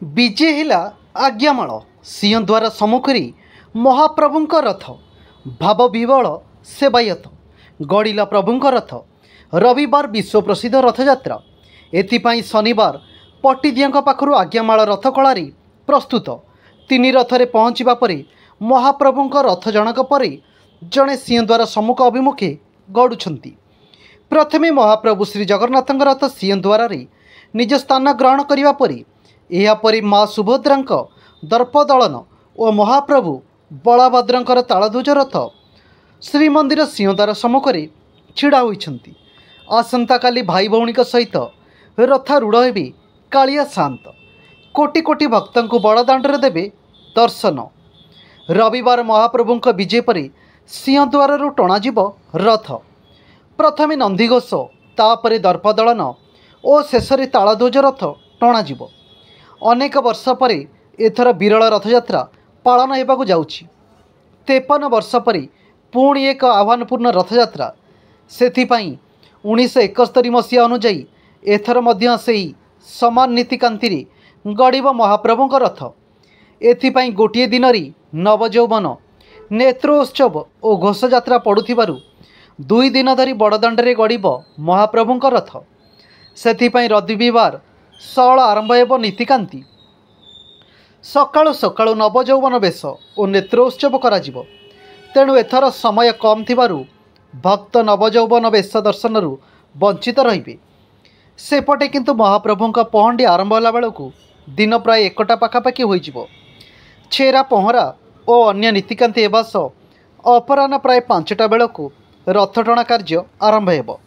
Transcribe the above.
विजे हिला आज्ञामाल सिंहद्वार सम्मुखरी महाप्रभुंक रथ भाव विबल सेवायत गड़िला प्रभुंक रथ रविवार विश्व प्रसिद्ध रथयात्रा एथिपाई शनिवार पट्टिदियाँ पाखु आज्ञामाल रथ कलारी प्रस्तुत तीन रथरे पहुँचवा परे महाप्रभुंक रथ जनक परे जड़े सिंहद्वार सम्मुख अभिमुखे गड़ुछंती। प्रथमे महाप्रभु श्री जगन्नाथ रथ सिंहद्वार निज स्थान ग्रहण करने परे यापरी माँ सुभद्रांक दर्पदलन और महाप्रभु बलभद्रंकर तालध्वज रथ श्रीमंदिर सिंहद्वार सम्मुखें छिड़ा होइछंती। आसंता काली भाई भौणी सहित रथारूढ़ हेबे कालिया शांत कोटि कोटि भक्तों को बड़दाण्डरे देवे दर्शन। रविवार महाप्रभुंक विजय पर सिंहद्वार टणाजिब रथ प्रथमे नंदीघोष तापरे दर्पदलन और शेष तालध्वज रथ टणाजिब। अनेक वर्ष पर एथर विरल रथयात्रा पालन होगाकू जाउछि। 53 वर्ष पर पुणी एक आह्वानपूर्ण रथयात्रा सेथिपाई 1971 मसीहा अनुजाई एथर मध्य सेही समान नीतिकांति गड़िब महाप्रभुंक रथ। एथिपाई गोटिए दिन नवजौवन नेत्रोत्सव और घोषयात्रा पड़ुथिबारु 2 दिन धरी बड़दाण्डरे गड़िब महाप्रभुंक रथ। सेथिपाई रविवार सकाळ आरंभ हेब नीतिकांति। सकाळु सकाळु नवजौवन बेश और नेत्रोत्सव कराजिब। तेणु एथर समय कम थिबारु भक्त नवजौवन बेश दर्शनरु वंचित रहिबे। सेपटे किंतु महाप्रभुंक पहंडी आरंभ होला बेलकु दिन प्राय 1टा पाखापाखि होइजिब। छेरा पहरा और अन्य नीतिकांति हेबा सह अपराह्न प्राय 5टा बेलकु रथटଣା कार्य आरंभ हेब।